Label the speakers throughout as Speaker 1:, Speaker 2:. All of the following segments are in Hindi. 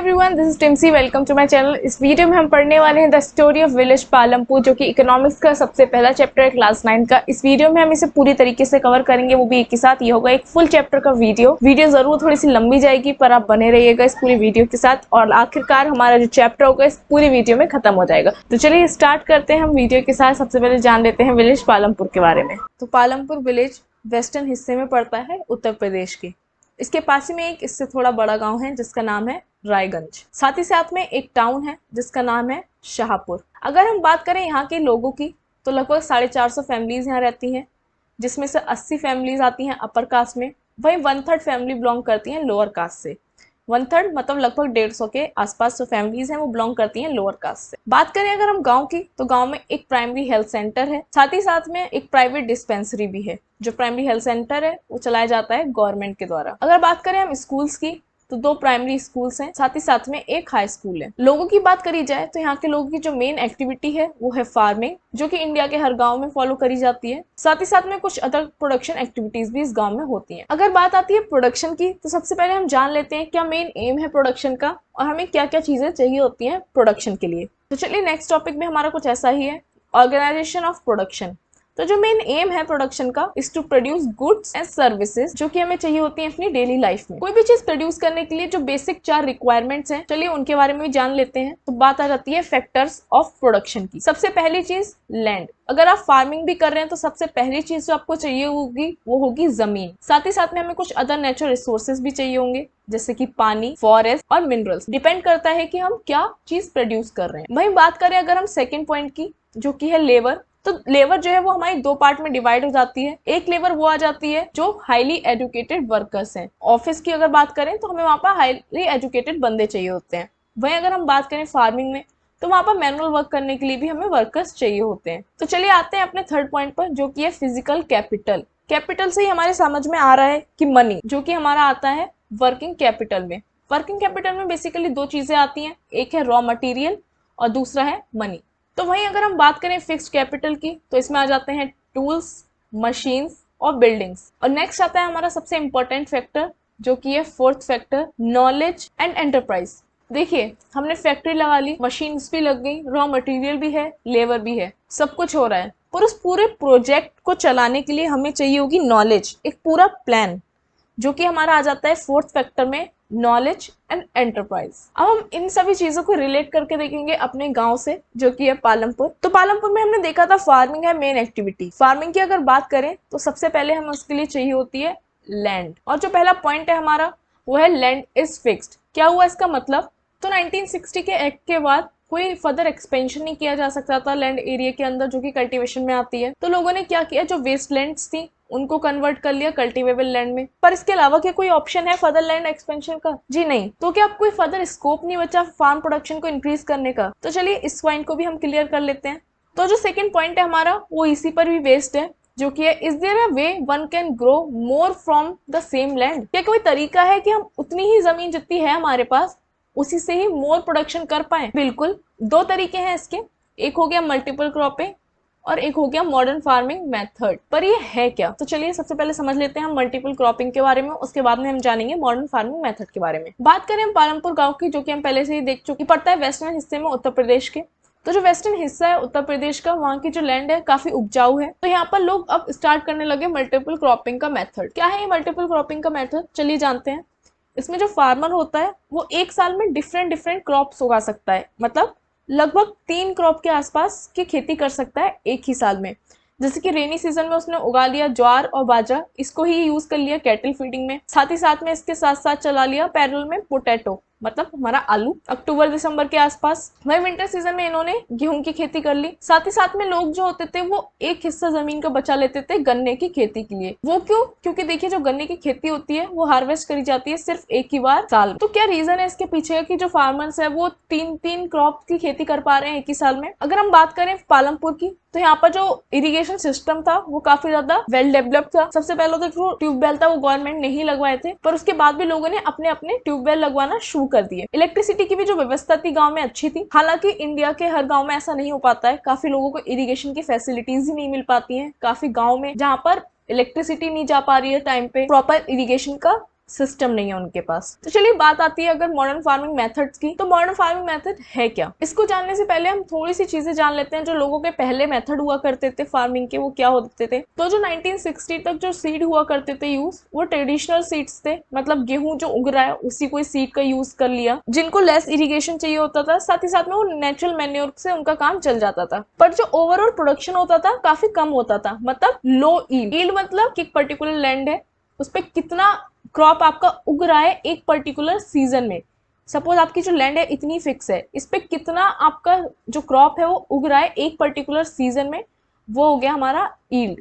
Speaker 1: Everyone, this is Timsi. Welcome to my channel. इस वीडियो में हम पढ़ने वाले हैं the story of village Palampur, जो कि इकोनॉमिक्स का सबसे पहला चैप्टर है क्लास 9 का। इस वीडियो में हम इसे पूरी तरीके से कवर करेंगे, वो भी एक ही साथ। ये होगा एक फुल चैप्टर का वीडियो जरूर थोड़ी सी लंबी जाएगी, पर आप बने रहिएगा इस पूरी वीडियो के साथ और आखिरकार हमारा जो चैप्टर होगा इस पूरी वीडियो में खत्म हो जाएगा। तो चलिए स्टार्ट करते हैं हम वीडियो के साथ। सबसे पहले जान लेते हैं विलेज पालमपुर के बारे में। तो पालमपुर विलेज वेस्टर्न हिस्से में पड़ता है उत्तर प्रदेश के। इसके पास ही में एक इससे थोड़ा बड़ा गांव है जिसका नाम है रायगंज। साथ ही साथ में एक टाउन है जिसका नाम है शाहपुर। अगर हम बात करें यहाँ के लोगों की तो लगभग 450 फैमिलीज यहाँ रहती हैं, जिसमें से 80 फैमिलीज आती हैं अपर कास्ट में। वहीं 1/3 फैमिली बिलोंग करती हैं लोअर कास्ट से। 1/3 मतलब लगभग 150 के आसपास जो फैमिलीज हैं वो बिलोंग करती हैं लोअर कास्ट से। बात करें अगर हम गांव की तो गांव में एक प्राइमरी हेल्थ सेंटर है, साथ ही साथ में एक प्राइवेट डिस्पेंसरी भी है। जो प्राइमरी हेल्थ सेंटर है वो चलाया जाता है गवर्नमेंट के द्वारा। अगर बात करें हम स्कूल्स की तो 2 प्राइमरी स्कूल्स हैं, साथ ही साथ में एक हाई स्कूल है। लोगों की बात करी जाए तो यहाँ के लोगों की जो मेन एक्टिविटी है वो है फार्मिंग, जो कि इंडिया के हर गांव में फॉलो करी जाती है। साथ ही साथ में कुछ अदर प्रोडक्शन एक्टिविटीज भी इस गांव में होती हैं। अगर बात आती है प्रोडक्शन की तो सबसे पहले हम जान लेते हैं क्या मेन एम है प्रोडक्शन का और हमें क्या क्या चीजें चाहिए होती हैं प्रोडक्शन के लिए। तो चलिए नेक्स्ट टॉपिक में हमारा कुछ ऐसा ही है, ऑर्गेनाइजेशन ऑफ प्रोडक्शन। तो जो मेन एम है प्रोडक्शन का is to produce goods and services, जो कि हमें चाहिए होती हैं अपनी डेली लाइफ में। कोई भी चीज प्रोड्यूस करने के लिए जो बेसिक 4 रिक्वायरमेंट्स हैं, चलिए उनके बारे में भी जान लेते हैं। तो बात आ जाती है फैक्टर्स ऑफ प्रोडक्शन की। सबसे पहली चीज लैंड। अगर आप फार्मिंग भी कर रहे हैं तो सबसे पहली चीज जो आपको चाहिए होगी वो होगी जमीन। साथ ही साथ में हमें कुछ अदर नेचुरल रिसोर्सेज भी चाहिए होंगे, जैसे कि पानी, फॉरेस्ट और मिनरल्स। डिपेंड करता है कि हम क्या चीज प्रोड्यूस कर रहे हैं। वहीं बात करें अगर हम सेकेंड पॉइंट की, जो कि है लेबर, तो लेबर जो है वो हमारी 2 पार्ट में डिवाइड हो जाती है। एक लेबर वो आ जाती है जो हाईली एजुकेटेड वर्कर्स हैं। ऑफिस की अगर बात करें तो हमें वहां पर हाईली एजुकेटेड बंदे चाहिए होते हैं। वहीं अगर हम बात करें फार्मिंग में तो वहां पर मैनुअल वर्क करने के लिए भी हमें वर्कर्स चाहिए होते हैं। तो चलिए आते हैं अपने थर्ड पॉइंट पर, जो कि है फिजिकल कैपिटल। कैपिटल से ही हमारे समझ में आ रहा है कि मनी, जो कि हमारा आता है वर्किंग कैपिटल में। वर्किंग कैपिटल में बेसिकली 2 चीजें आती हैं, एक है रॉ मटेरियल और दूसरा है मनी। तो वहीं अगर हम बात करें फिक्स्ड कैपिटल की तो इसमें आ जाते हैं टूल्स, मशीन्स और बिल्डिंग्स। और नेक्स्ट आता है हमारा सबसे इंपॉर्टेंट फैक्टर, जो कि है fourth factor, knowledge and enterprise. देखिए हमने फैक्ट्री लगा ली, मशीन्स भी लग गई, रॉ मटेरियल भी है, लेबर भी है, सब कुछ हो रहा है, पर उस पूरे प्रोजेक्ट को चलाने के लिए हमें चाहिए होगी नॉलेज, एक पूरा प्लान, जो कि हमारा आ जाता है फोर्थ फैक्टर में, नॉलेज एंड एंटरप्राइज। अब हम इन सभी चीजों को रिलेट करके देखेंगे अपने गांव से, जो कि है पालमपुर। तो पालमपुर में हमने देखा था फार्मिंग है मेन एक्टिविटी। फार्मिंग की अगर बात करें तो सबसे पहले हमें उसके लिए चाहिए होती है लैंड। और जो पहला पॉइंट है हमारा वो है लैंड इज फिक्स्ड। क्या हुआ इसका मतलब? तो 1960 के एक्ट के बाद कोई फर्दर एक्सपेंशन नहीं किया जा सकता था लैंड एरिया के अंदर, जो कि कल्टीवेशन में आती है। तो लोगों ने क्या किया, जो वेस्ट लैंड्स थी उनको कन्वर्ट कर लिया कल्टीवेबल लैंड में। पर इसके अलावा क्या कोई ऑप्शन है फर्दर लैंड एक्सपेंशन का? जी नहीं। तो क्या कोई फर्दर स्कोप नहीं बचा फार्म प्रोडक्शन को इंक्रीज करने का? तो चलिए इस पॉइंट को भी हम क्लियर कर लेते हैं। तो जो सेकंड पॉइंट है हमारा वो इसी पर भी बेस्ड है, जो कि है is there a way one can grow more from the same land. क्या कोई तरीका है कि हम उतनी ही जमीन जितनी है हमारे पास उसी से ही मोर प्रोडक्शन कर पाए? बिल्कुल, 2 तरीके हैं इसके। एक हो गया मल्टीपल क्रॉपिंग और एक हो गया मॉडर्न फार्मिंग मेथड। पर ये है क्या? तो चलिए सबसे पहले समझ लेते हैं हम मल्टीपल क्रॉपिंग के बारे में, उसके बाद में हम जानेंगे मॉडर्न फार्मिंग मेथड के बारे में। बात करें हम पालमपुर गांव की, जो कि हम पहले से ही देख चुके, पड़ता है वेस्टर्न हिस्से में उत्तर प्रदेश के। तो जो वेस्टर्न हिस्सा है उत्तर प्रदेश का, वहाँ की जो लैंड है काफी उपजाऊ है। तो यहाँ पर लोग अब स्टार्ट करने लगे मल्टीपल क्रॉपिंग का मेथड। क्या है ये मल्टीपल क्रॉपिंग का मेथड? चलिए जानते हैं। इसमें जो फार्मर होता है वो एक साल में डिफरेंट क्रॉप्स उगा सकता है, मतलब लगभग 3 क्रॉप के आसपास की खेती कर सकता है एक ही साल में। जैसे कि रेनी सीजन में उसने उगा लिया ज्वार और बाजरा, इसको ही यूज कर लिया कैटल फीडिंग में। साथ ही साथ में इसके साथ साथ चला लिया पैरेलल में पोटैटो, मतलब हमारा आलू, अक्टूबर दिसंबर के आसपास। वही विंटर सीजन में इन्होंने गेहूं की खेती कर ली। साथ ही साथ में लोग जो होते थे वो एक हिस्सा जमीन का बचा लेते थे गन्ने की खेती के लिए। वो क्यों? क्योंकि देखिए जो गन्ने की खेती होती है वो हार्वेस्ट करी जाती है सिर्फ एक ही बार साल में। तो क्या रीजन है इसके पीछे कि जो फार्मर्स है वो 3 क्रॉप की खेती कर पा रहे हैं एक ही साल में? अगर हम बात करें पालमपुर की तो यहाँ पर जो इरिगेशन सिस्टम था वो काफी ज्यादा वेल डेवलप्ड था। सबसे पहले तो जो ट्यूबवेल था वो गवर्नमेंट ने ही लगवाए थे, पर उसके बाद भी लोगों ने अपने अपने ट्यूबवेल लगवाना शुरू कर दिए। इलेक्ट्रिसिटी की भी जो व्यवस्था थी गांव में अच्छी थी। हालांकि इंडिया के हर गांव में ऐसा नहीं हो पाता है, काफी लोगों को इरिगेशन की फैसिलिटीज ही नहीं मिल पाती हैं। काफी गाँव में जहाँ पर इलेक्ट्रिसिटी नहीं जा पा रही है टाइम पे, प्रॉपर इरिगेशन का सिस्टम नहीं है उनके पास। तो चलिए बात आती है अगर मॉडर्न फार्मिंग मेथड्स की, तो मॉडर्न फार्मिंग मेथड है क्या, इसको जानने से पहले हम थोड़ी सी चीजें जान लेते हैं जो लोगों के पहले मेथड हुआ करते थे फार्मिंग के, वो क्या होते थे। तो जो 1960 तक जो सीड हुआ करते थे यूज, वो ट्रेडिशनल सीड्स थे, मतलब गेहूं जो उग रहा है उसी कोई सीड का यूज कर लिया, जिनको लेस इरिगेशन चाहिए होता था, साथ ही साथ में वो नेचुरल मैन्योर से उनका काम चल जाता था। पर जो ओवरऑल प्रोडक्शन होता था काफी कम होता था, मतलब लो ईल्ड मतलब कि एक पर्टिकुलर लैंड है उस पर कितना क्रॉप आपका उग रहा है एक पर्टिकुलर सीजन में। सपोज आपकी जो लैंड है इतनी फिक्स है, इस पे कितना आपका जो क्रॉप है वो उग रहा है एक पर्टिकुलर सीजन में, वो हो गया हमारा ईल्ड।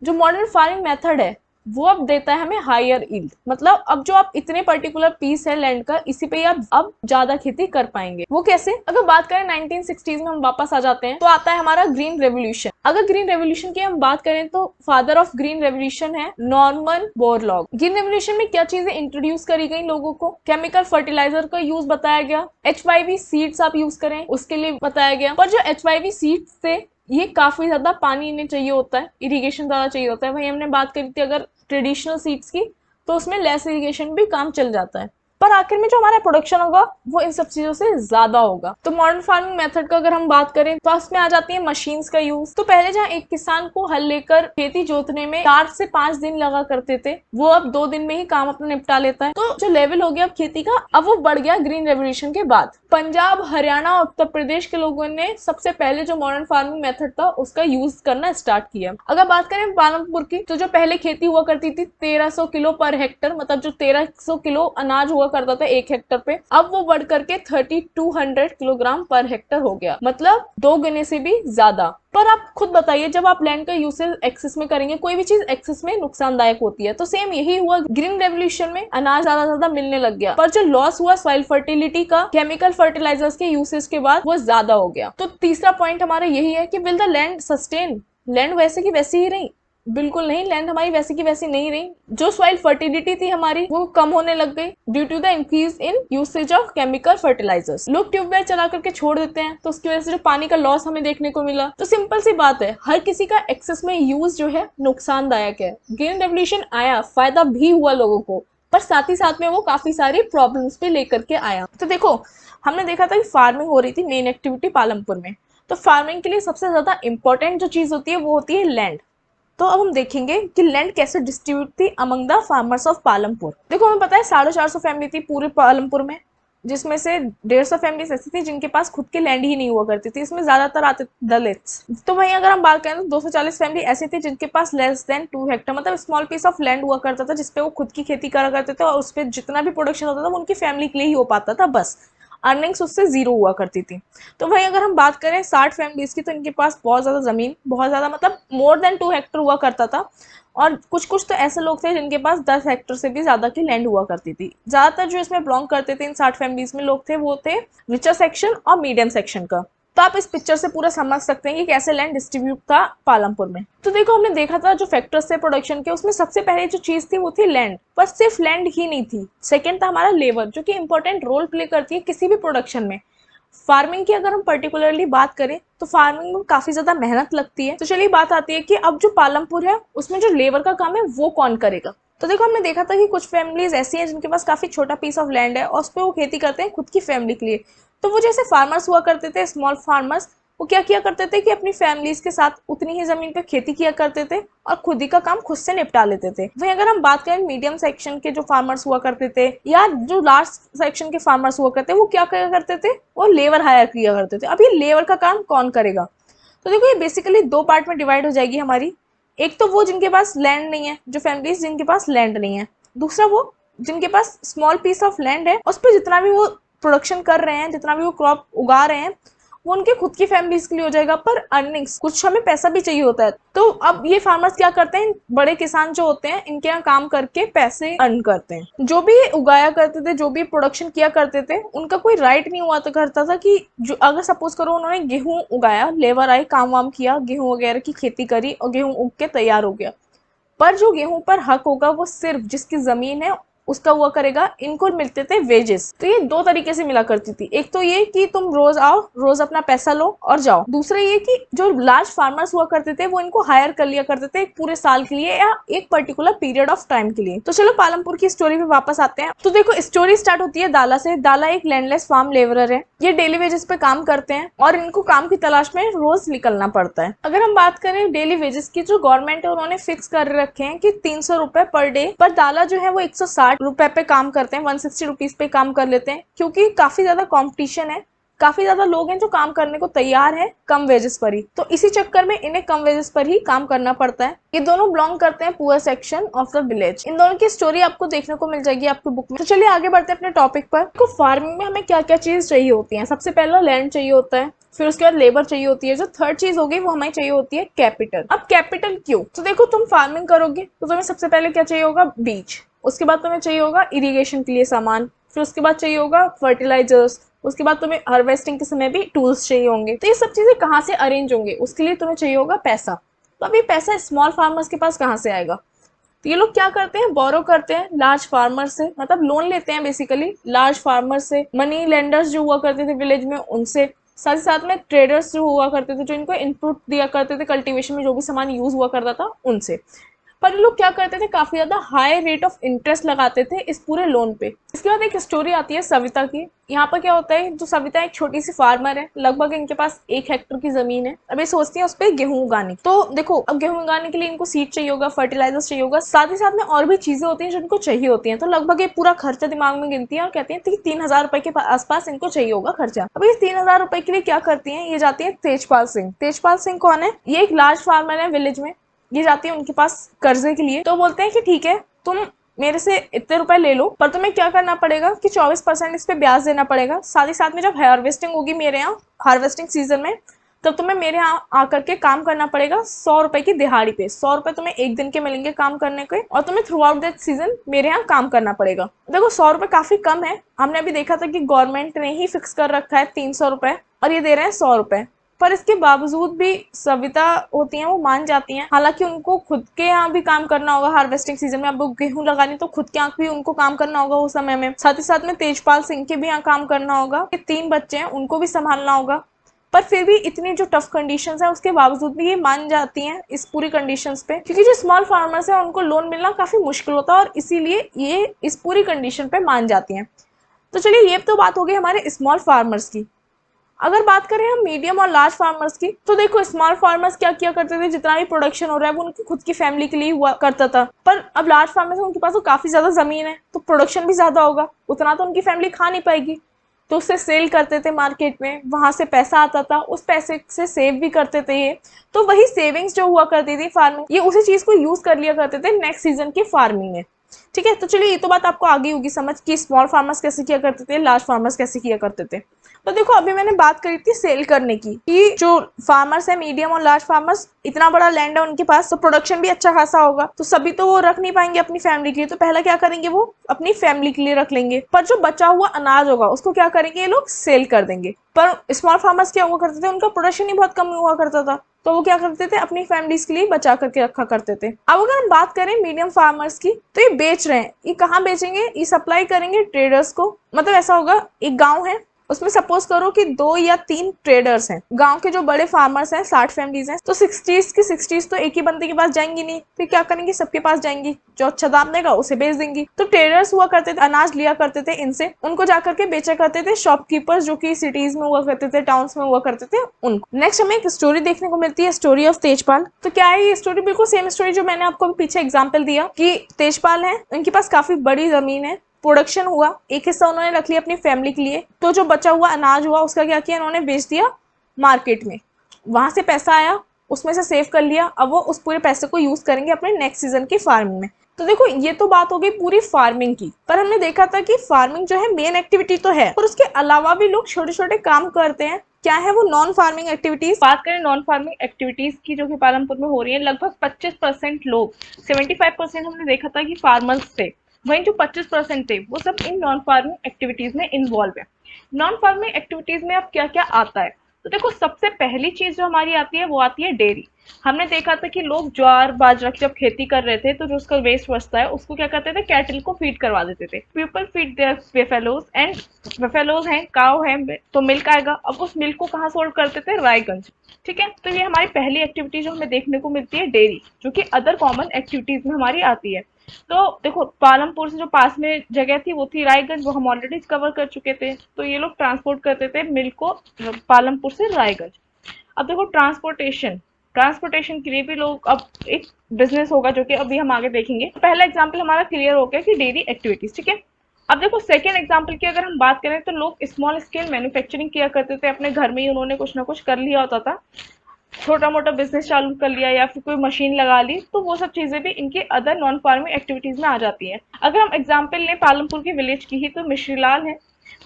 Speaker 1: जो मॉडर्न फार्मिंग मेथड है वो अब देता है हमें हायर ईल्ड, मतलब अब जो आप इतने पर्टिकुलर पीस है लैंड का, इसी पे आप अब ज्यादा खेती कर पाएंगे। वो कैसे, अगर बात करें 1960s में हम वापस आ जाते हैं तो आता है हमारा ग्रीन रेवोल्यूशन। अगर ग्रीन रेवोल्यूशन की हम बात करें तो फादर ऑफ ग्रीन रेवोल्यूशन है नॉर्मन बोरलॉग। ग्रीन रेवोल्यूशन में क्या चीजें इंट्रोड्यूस करी गई लोगों को, केमिकल फर्टिलाइजर का यूज बताया गया, HYV सीड्स आप यूज करें उसके लिए बताया गया। पर जो HYV सीड्स थे ये काफी ज्यादा पानी इन्हें चाहिए होता है, इरिगेशन ज्यादा चाहिए होता है। वही हमने बात करी थी अगर ट्रेडिशनल सीड्स की, तो उसमें लेस इरिगेशन भी काम चल जाता है, पर आखिर में जो हमारा प्रोडक्शन होगा वो इन सब चीजों से ज्यादा होगा। तो मॉडर्न फार्मिंग मेथड का अगर हम बात करें तो उसमें आ जाती है मशीन्स का यूज। तो पहले जहाँ एक किसान को हल लेकर खेती जोतने में 4 से 5 दिन लगा करते थे, वो अब 2 दिन में ही काम अपना निपटा लेता है। तो जो लेवल हो गया अब खेती का, अब वो बढ़ गया ग्रीन रेवोल्यूशन के बाद। पंजाब, हरियाणा और उत्तर प्रदेश के लोगों ने सबसे पहले जो मॉडर्न फार्मिंग मेथड था उसका यूज करना स्टार्ट किया। अगर बात करें पालमपुर की, तो जो पहले खेती हुआ करती थी 1300 किलो पर हेक्टर, मतलब जो 1300 किलो अनाज हुआ करता था 1 हेक्टर पे, अब वो बढ़ करके 3200 किलोग्राम पर हेक्टर हो गया, मतलब 2 गुने से भी ज्यादा। पर आप खुद बताइए, जब आप लैंड का यूसेज एक्सेस में करेंगे, कोई भी चीज एक्सेस में नुकसानदायक होती है, तो सेम यही हुआ ग्रीन रेवोल्यूशन में, अनाज ज्यादा मिलने लग गया, पर जो लॉस हुआ सॉइल फर्टिलिटी का केमिकल फर्टिलाइजर्स के यूसेज के बाद वो ज्यादा हो गया। तो तीसरा पॉइंट हमारा यही है कि will the land sustain, land वैसे की वैसी ही रही, बिल्कुल नहीं, लैंड हमारी वैसी की वैसी नहीं रही। जो सॉइल फर्टिलिटी थी हमारी वो कम होने लग गई due to the increase in usage of chemical fertilisers. लोग ट्यूबवेल चला करके छोड़ देते हैं, तो उसकी वजह से जो पानी का लॉस हमें देखने को मिला। तो सिंपल सी बात है, हर किसी का एक्सेस में यूज जो है नुकसानदायक है। ग्रीन रेवोल्यूशन आया, फायदा भी हुआ लोगों को, पर साथ ही साथ में वो काफी सारी प्रॉब्लम्स पे लेकर के आया। तो देखो, हमने देखा था कि फार्मिंग हो रही थी मेन एक्टिविटी पालमपुर में, तो फार्मिंग के लिए सबसे ज्यादा इंपॉर्टेंट जो चीज होती है वो होती है लैंड। तो अब हम देखेंगे कि लैंड कैसे डिस्ट्रीब्यूट थी among the farmers of Palampur. देखो, हमें पता है 450 फैमिली थी पूरे पालमपुर में, जिसमें से 150 फैमिलीज ऐसी थी जिनके पास खुद की लैंड ही नहीं हुआ करती थी, इसमें ज्यादातर आते दलित्स। तो वहीं अगर हम बात करें तो 240 फैमिली ऐसी थी जिनके पास लेस देन 2 हेक्टर, मतलब स्मॉल पीस ऑफ लैंड हुआ करता था जिसपे वो खुद की खेती करा करते थे, और उस पर जितना भी प्रोडक्शन होता था वो उनकी फैमिली के लिए ही हो पाता था, बस अर्निंग्स उससे जीरो हुआ करती थी। तो वहीं अगर हम बात करें 60 फैमिलीज की, तो इनके पास बहुत ज्यादा जमीन, बहुत ज्यादा मतलब मोर देन 2 हेक्टर हुआ करता था, और कुछ कुछ तो ऐसे लोग थे जिनके पास 10 हेक्टर से भी ज्यादा की लैंड हुआ करती थी। ज्यादातर जो इसमें बिलोंग करते थे इन 60 फैमिलीज में लोग थे, वो थे रिचर सेक्शन और मीडियम सेक्शन का। तो आप इस पिक्चर से पूरा समझ सकते हैं कि कैसे लैंड डिस्ट्रीब्यूट था पालमपुर में। तो देखो, हमने देखा था जो फैक्टर्स थे प्रोडक्शन के, उसमें सबसे पहले जो चीज थी वो थी लैंड, पर सिर्फ लैंड ही नहीं थी। सेकंड था हमारा लेबर, जो कि इंपॉर्टेंट रोल प्ले करती है किसी भी प्रोडक्शन में। फार्मिंग की अगर हम पर्टिकुलरली बात करें तो फार्मिंग में काफी ज्यादा मेहनत लगती है। तो चलिए बात आती है कि अब जो पालमपुर है उसमें जो लेबर का काम है वो कौन करेगा। तो देखो, हमने देखा था कि कुछ फैमिलीज ऐसी हैं जिनके पास काफी छोटा पीस ऑफ लैंड है और उस पर वो खेती करते हैं खुद की फैमिली के लिए। तो वो जैसे फार्मर्स हुआ करते थे, स्मॉल फार्मर्स, वो क्या किया करते थे कि अपनी फैमिलीज के साथ उतनी ही जमीन पे खेती किया करते थे और खुद ही का काम खुद से निपटा लेते थे। वहीं अगर हम बात करें मीडियम सेक्शन के जो फार्मर्स हुआ करते थे या जो लार्ज सेक्शन के फार्मर्स हुआ करते, वो क्या किया करते थे, वो लेबर हायर किया करते थे। अब ये लेबर का काम कौन करेगा, तो देखो ये बेसिकली 2 पार्ट में डिवाइड हो जाएगी हमारी। एक तो वो जिनके पास लैंड नहीं है, जो फैमिलीज जिनके पास लैंड नहीं है। दूसरा वो जिनके पास स्मॉल पीस ऑफ लैंड है, उस पर जितना भी वो प्रोडक्शन कर रहे हैं, जितना भी वो क्रॉप उगा रहे हैं, वो उनके खुद की फैमिलीज के लिए हो जाएगा। पर अर्निंग्स, कुछ हमें पैसा भी चाहिए होता है। तो अब ये फार्मर्स क्या करते हैं, बड़े किसान जो होते हैं इनके यहाँ काम करके पैसे अर्न करते हैं। जो भी उगाया करते थे, जो भी प्रोडक्शन किया करते थे, उनका कोई राइट नहीं हुआ करता था कि जो अगर सपोज करो उन्होंने गेहूं उगाया, लेबर आई, काम वाम किया, गेहूं वगैरह की खेती करी और गेहूं उग के तैयार हो गया, पर जो गेहूं पर हक होगा वो सिर्फ जिसकी जमीन है उसका हुआ करेगा, इनको मिलते थे वेजेस। तो ये दो तरीके से मिला करती थी, एक तो ये कि तुम रोज आओ, रोज अपना पैसा लो और जाओ। दूसरा ये कि जो लार्ज फार्मर्स हुआ करते थे वो इनको हायर कर लिया करते थे एक पूरे साल के लिए या एक पर्टिकुलर पीरियड ऑफ टाइम के लिए। तो चलो पालमपुर की स्टोरी पे वापस आते हैं। तो देखो स्टोरी स्टार्ट होती है दाला से। दाला एक लैंडलेस फार्म लेबरर है। ये डेली वेजेस पे काम करते हैं और इनको काम की तलाश में रोज निकलना पड़ता है। अगर हम बात करें डेली वेजेस की, जो गवर्नमेंट है उन्होंने फिक्स कर रखे हैं कि 300 रुपए पर डे, पर दाला जो है वो 160 रुपए पे काम करते हैं, 160 रुपीज पे काम कर लेते हैं, क्योंकि काफी ज्यादा कॉम्पिटिशन है, काफी ज्यादा लोग हैं जो काम करने को तैयार हैं कम वेजेस पर ही। तो इसी चक्कर में इन्हें कम वेजेस पर ही काम करना पड़ता है। ये दोनों बिलोंग करते हैं poor section of the village. इन दोनों की स्टोरी आपको देखने को मिल जाएगी आपकी बुक में। तो चलिए आगे बढ़ते हैं अपने टॉपिक पर। तो फार्मिंग में हमें क्या क्या चीज चाहिए होती है? सबसे पहला लैंड चाहिए होता है, फिर उसके बाद लेबर चाहिए होती है, जो थर्ड चीज होगी वो हमें चाहिए होती है कैपिटल। अब कैपिटल क्यों? तो देखो तुम फार्मिंग करोगे तो तुम्हें सबसे पहले क्या चाहिए होगा? बीज। उसके बाद तुम्हें चाहिए होगा इरिगेशन के लिए सामान, फिर उसके बाद चाहिए होगा फर्टिलाइजर्स, उसके बाद तुम्हें हार्वेस्टिंग के समय भी टूल्स चाहिए होंगे। तो ये सब चीजें कहाँ से अरेंज होंगे? उसके लिए तुम्हें चाहिए होगा पैसा। तो अब ये पैसा स्मॉल फार्मर्स के पास कहाँ से आएगा? तो ये लोग क्या करते हैं? बोरो करते हैं लार्ज फार्मर से, मतलब लोन लेते हैं बेसिकली लार्ज फार्मर से। मनी लेंडर्स जो हुआ करते थे विलेज में उनसे, साथ ही साथ में ट्रेडर्स जो हुआ करते थे जो इनको इनपुट दिया करते थे कल्टीवेशन में, जो भी सामान यूज हुआ करता था उनसे। पर ये लोग क्या करते थे? काफी ज्यादा हाई रेट ऑफ इंटरेस्ट लगाते थे इस पूरे लोन पे। इसके बाद एक स्टोरी आती है सविता की। यहाँ पर क्या होता है, जो सविता एक छोटी सी फार्मर है, लगभग इनके पास 1 हेक्टर की जमीन है। अब ये सोचती है उस पर गेहूं उगाने। तो देखो अब गेहूं उगाने के लिए इनको सीड चाहिए होगा, फर्टिलाइजर्स चाहिए होगा, साथ ही साथ में और भी चीजें होती हैं जो इनको चाहिए होती हैं। तो लगभग ये पूरा खर्चा दिमाग में गिनती है और कहती है 3,000 रुपए के आसपास इनको चाहिए होगा खर्चा। अब ये 3,000 रुपए के लिए क्या करती है? ये जाती है तेजपाल सिंह। तेजपाल सिंह कौन है? ये एक लार्ज फार्मर है विलेज में। ये जाती है उनके पास कर्जे के लिए। तो बोलते हैं कि ठीक है तुम मेरे से इतने रुपए ले लो, पर तुम्हें क्या करना पड़ेगा कि 24% इस पे ब्याज देना पड़ेगा। साथ ही साथ में जब हार्वेस्टिंग होगी मेरे यहाँ, हार्वेस्टिंग सीजन में, तब तुम्हें मेरे यहाँ आकर के काम करना पड़ेगा 100 रुपए की दिहाड़ी पे। 100 रुपए तुम्हें एक दिन के मिलेंगे काम करने के, और तुम्हें थ्रू आउट दैट सीजन मेरे यहाँ काम करना पड़ेगा। देखो 100 रुपए काफी कम है। हमने अभी देखा था कि गवर्नमेंट ने ही फिक्स कर रखा है 300 रुपए, और ये दे रहे हैं 100 रुपए। पर इसके बावजूद भी सविता होती हैं वो मान जाती हैं। हालांकि उनको खुद के यहाँ भी काम करना होगा हार्वेस्टिंग सीजन में। अब गेहूं लगानी तो खुद के यहाँ भी उनको काम करना होगा उस समय में। साथ ही साथ में तेजपाल सिंह के भी यहाँ काम करना होगा। ये 3 बच्चे हैं उनको भी संभालना होगा। पर फिर भी इतनी जो टफ कंडीशंस है उसके बावजूद भी ये मान जाती हैं इस पूरी कंडीशंस पे, क्योंकि जो स्मॉल फार्मर्स है उनको लोन मिलना काफी मुश्किल होता है और इसीलिए ये इस पूरी कंडीशन पे मान जाती हैं। तो चलिए ये तो बात हो गई हमारे स्मॉल फार्मर्स की। अगर बात करें हम मीडियम और लार्ज फार्मर्स की, तो देखो स्मॉल फार्मर्स क्या किया करते थे, जितना भी प्रोडक्शन हो रहा है वो उनकी खुद की फैमिली के लिए हुआ करता था। पर अब लार्ज फार्मर्स उनके पास तो काफी ज्यादा जमीन है, तो प्रोडक्शन भी ज्यादा होगा, उतना तो उनकी फैमिली खा नहीं पाएगी। तो उससे सेल करते थे मार्केट में, वहां से पैसा आता था, उस पैसे से सेव भी करते थे ये। तो वही सेविंग्स जो हुआ करती थी फार्मिंग, ये उसी चीज को यूज कर लिया करते थे नेक्स्ट सीजन की फार्मिंग में। ठीक है, तो चलिए ये तो बात आपको आ गई होगी समझ कि स्मॉल फार्मर्स कैसे किया करते थे, लार्ज फार्मर्स कैसे किया करते थे। तो देखो अभी मैंने बात करी थी सेल करने की, कि जो फार्मर्स है मीडियम और लार्ज फार्मर्स, इतना बड़ा लैंड है उनके पास, तो प्रोडक्शन भी अच्छा खासा होगा, तो सभी तो वो रख नहीं पाएंगे अपनी फैमिली के लिए। तो पहला क्या करेंगे, वो अपनी फैमिली के लिए रख लेंगे। पर जो बचा हुआ अनाज होगा उसको क्या करेंगे, ये लोग सेल कर देंगे। पर स्मॉल फार्मर्स क्या हुआ करते थे, उनका प्रोडक्शन ही बहुत कम हुआ करता था, तो वो क्या करते थे, अपनी फैमिलीज के लिए बचा करके रखा करते थे। अब अगर हम बात करें मीडियम फार्मर्स की, तो ये बेच रहे हैं, ये कहाँ बेचेंगे, ये सप्लाई करेंगे ट्रेडर्स को। मतलब ऐसा होगा, एक गांव है, उसमें सपोज करो कि 2 या 3 ट्रेडर्स हैं। गांव के जो बड़े फार्मर्स हैं, 60 फैमिलीज हैं, तो 60 की 60 तो एक ही बंदे के पास जाएंगी नहीं, फिर क्या करेंगे, सबके पास जाएंगी, जो अच्छा दाम देगा उसे बेच देंगी। तो ट्रेडर्स हुआ करते थे, अनाज लिया करते थे इनसे, उनको जाकर के बेचा करते थे शॉपकीपर्स, जो कि सिटीज में हुआ करते थे, टाउन्स में हुआ करते थे, उनको। नेक्स्ट हमें एक स्टोरी देखने को मिलती है, स्टोरी ऑफ तेजपाल। तो क्या है ये स्टोरी? बिल्कुल सेम स्टोरी जो मैंने आपको पीछे एग्जाम्पल दिया, कि तेजपाल है, उनके पास काफी बड़ी जमीन है, प्रोडक्शन हुआ, एक हिस्सा उन्होंने रख लिया अपनी फैमिली के लिए, तो जो बचा हुआ अनाज हुआ उसका क्या किया, इन्होंने बेच दिया मार्केट में, वहां से पैसा आया, उसमें से सेव कर लिया। अब वो उस पूरे पैसे को यूज करेंगे अपने नेक्स्ट सीजन की फार्मिंग में। तो देखो ये तो बात हो गई पूरी फार्मिंग की, पर हमने देखा था कि फार्मिंग जो है मेन एक्टिविटी तो है, और उसके अलावा भी लोग छोटे छोटे काम करते हैं। क्या है वो? Non farming activities. बात करें नॉन फार्मिंग एक्टिविटीज की, जो कि पालमपुर में हो रही है, लगभग 25% लोग, 75% हमने देखा था कि फार्मर्स थे, वहीं जो 25% थे वो सब इन नॉन फार्मिंग एक्टिविटीज में इन्वॉल्व है। नॉन फार्मिंग एक्टिविटीज में अब क्या क्या आता है, तो देखो सबसे पहली चीज जो हमारी आती है वो आती है डेयरी। हमने देखा था कि लोग ज्वार बाजरा की जब खेती कर रहे थे तो जो उसका वेस्ट बचता है उसको क्या करते थे, कैटल को फीड करवा देते थे। पीपल फीड देयर बेफेलोज एंड बेफेलोज हैं, काव है, तो मिल्क आएगा। अब उस मिल्क को कहाँ सोल्ड करते थे, रायगंज। ठीक है, तो ये हमारी पहली एक्टिविटी जो हमें देखने को मिलती है डेयरी, जो कि अदर कॉमन एक्टिविटीज में हमारी आती है। तो देखो पालमपुर से जो पास में जगह थी वो थी रायगंज, वो हम ऑलरेडी कवर कर चुके थे। तो ये लोग ट्रांसपोर्ट करते थे मिल्क को पालमपुर से रायगंज। अब देखो ट्रांसपोर्टेशन, ट्रांसपोर्टेशन के लिए भी लोग अब एक बिजनेस होगा जो कि अभी हम आगे देखेंगे। पहला एग्जांपल हमारा क्लियर हो गया कि डेयरी एक्टिविटीज। ठीक है, अब देखो सेकेंड एग्जांपल की अगर हम बात करें तो लोग स्मॉल स्केल मैन्युफैक्चरिंग किया करते थे, अपने घर में ही उन्होंने कुछ ना कुछ कर लिया होता था, छोटा मोटा बिजनेस चालू कर लिया या फिर कोई मशीन लगा ली, तो वो सब चीजें भी इनके अदर नॉन फार्मिंग एक्टिविटीज में आ जाती हैं। अगर हम एग्जांपल लें पालमपुर के विलेज की ही, तो मिश्रीलाल है।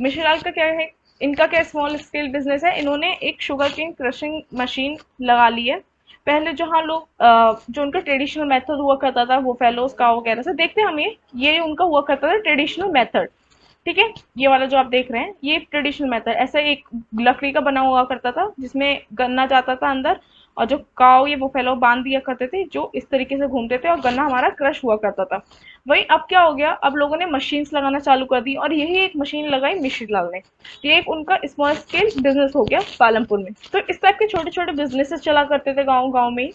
Speaker 1: मिश्रीलाल का क्या है, इनका क्या स्मॉल स्केल बिजनेस है, इन्होंने एक शुगर केन क्रशिंग मशीन लगा ली है। पहले जहाँ लोग जो उनका ट्रेडिशनल मेथड हुआ करता था वो फेलोज का वगैरह से देखते हम, ये उनका हुआ करता था ट्रेडिशनल मेथड। ठीक है, ये वाला जो आप देख रहे हैं ये ट्रेडिशनल मेथड, ऐसा एक लकड़ी का बना हुआ करता था जिसमें गन्ना जाता था अंदर, और जो काव ये बुफेलो बांध दिया करते थे जो इस तरीके से घूमते थे, और गन्ना हमारा क्रश हुआ करता था। वही अब क्या हो गया, अब लोगों ने मशीन्स लगाना चालू कर दी, और यही एक मशीन लगाई मिश्रीलाल ने। ये एक उनका स्मॉल स्केल बिजनेस हो गया पालमपुर में। तो इस टाइप के छोटे छोटे बिजनेसेस चला करते थे गाँव गाँव में ही।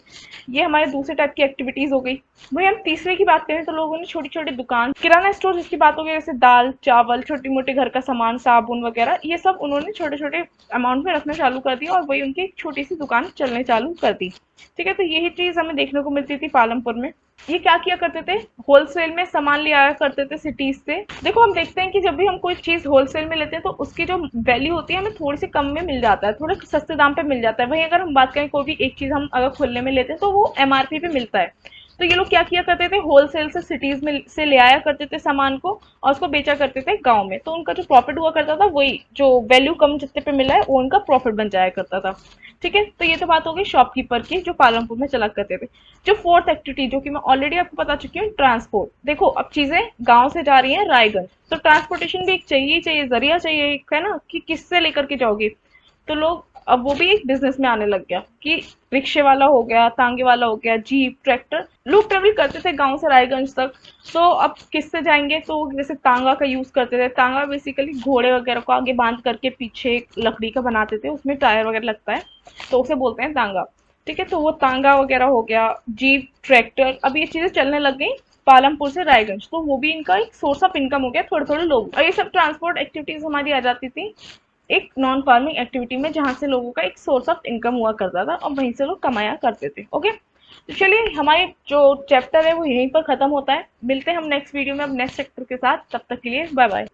Speaker 1: ये हमारे दूसरे टाइप की एक्टिविटीज हो गई। वही हम तीसरे की बात करें तो लोगों ने छोटी छोटी दुकान, किराना स्टोर जिसकी बात हो गई, जैसे दाल चावल छोटी मोटी घर का सामान साबुन वगैरह, ये सब उन्होंने छोटे छोटे अमाउंट में रखना चालू कर दिया, और वही उनकी एक छोटी सी दुकान चलने चालू कर दी। ठीक है, तो यही चीज हमें देखने को मिलती थी पालमपुर में। ये क्या किया करते थे, होलसेल में सामान ले आया करते थे सिटीज से। देखो हम देखते हैं कि जब भी हम कोई चीज होलसेल में लेते हैं तो उसकी जो वैल्यू होती है हमें थोड़ी सी कम में मिल जाता है, थोड़े सस्ते दाम पे मिल जाता है। वहीं अगर हम बात करें कोई भी एक चीज हम अगर खुलने में लेते हैं तो वो एमआरपी पे मिलता है। तो ये लोग क्या किया करते थे, होलसेल से सिटीज में से ले आया करते थे सामान को, और उसको बेचा करते थे गांव में। तो उनका जो प्रॉफिट हुआ करता था वही जो वैल्यू कम जितने पे मिला है वो उनका प्रॉफिट बन जाया करता था। ठीक है, तो ये तो बात हो गई शॉपकीपर की जो पालमपुर में चला करते थे। जो फोर्थ एक्टिविटी जो कि मैं ऑलरेडी आपको बता चुकी हूँ, ट्रांसपोर्ट। देखो अब चीजें गांव से जा रही हैं रायगंज, तो ट्रांसपोर्टेशन भी एक चाहिए चाहिए, जरिया चाहिए एक, है ना, कि किससे लेकर के जाओगे। तो लोग अब वो भी एक बिजनेस में आने लग गया कि रिक्शे वाला हो गया, तांगे वाला हो गया, जीप ट्रैक्टर, लोग ट्रेवल करते थे गांव से रायगंज तक। तो अब किससे जाएंगे, तो जैसे तांगा का यूज करते थे। तांगा बेसिकली घोड़े वगैरह को आगे बांध करके पीछे एक लकड़ी का बनाते थे, उसमें टायर वगैरह लगता है, तो उसे बोलते हैं तांगा। ठीक है, तो वो तांगा वगैरह हो गया, जीप ट्रैक्टर, अब ये चीजें चलने लग गई पालमपुर से रायगंज, तो वो भी इनका एक सोर्स ऑफ इनकम हो गया थोड़े थोड़े लोग। और ये सब ट्रांसपोर्ट एक्टिविटीज हमारी आ जाती थी एक नॉन फार्मिंग एक्टिविटी में, जहां से लोगों का एक सोर्स ऑफ इनकम हुआ करता था और वहीं से लोग कमाया करते थे। ओके, तो चलिए हमारे जो चैप्टर है वो यहीं पर खत्म होता है। मिलते हैं हम नेक्स्ट वीडियो में अब नेक्स्ट चैप्टर के साथ, तब तक के लिए बाय बाय।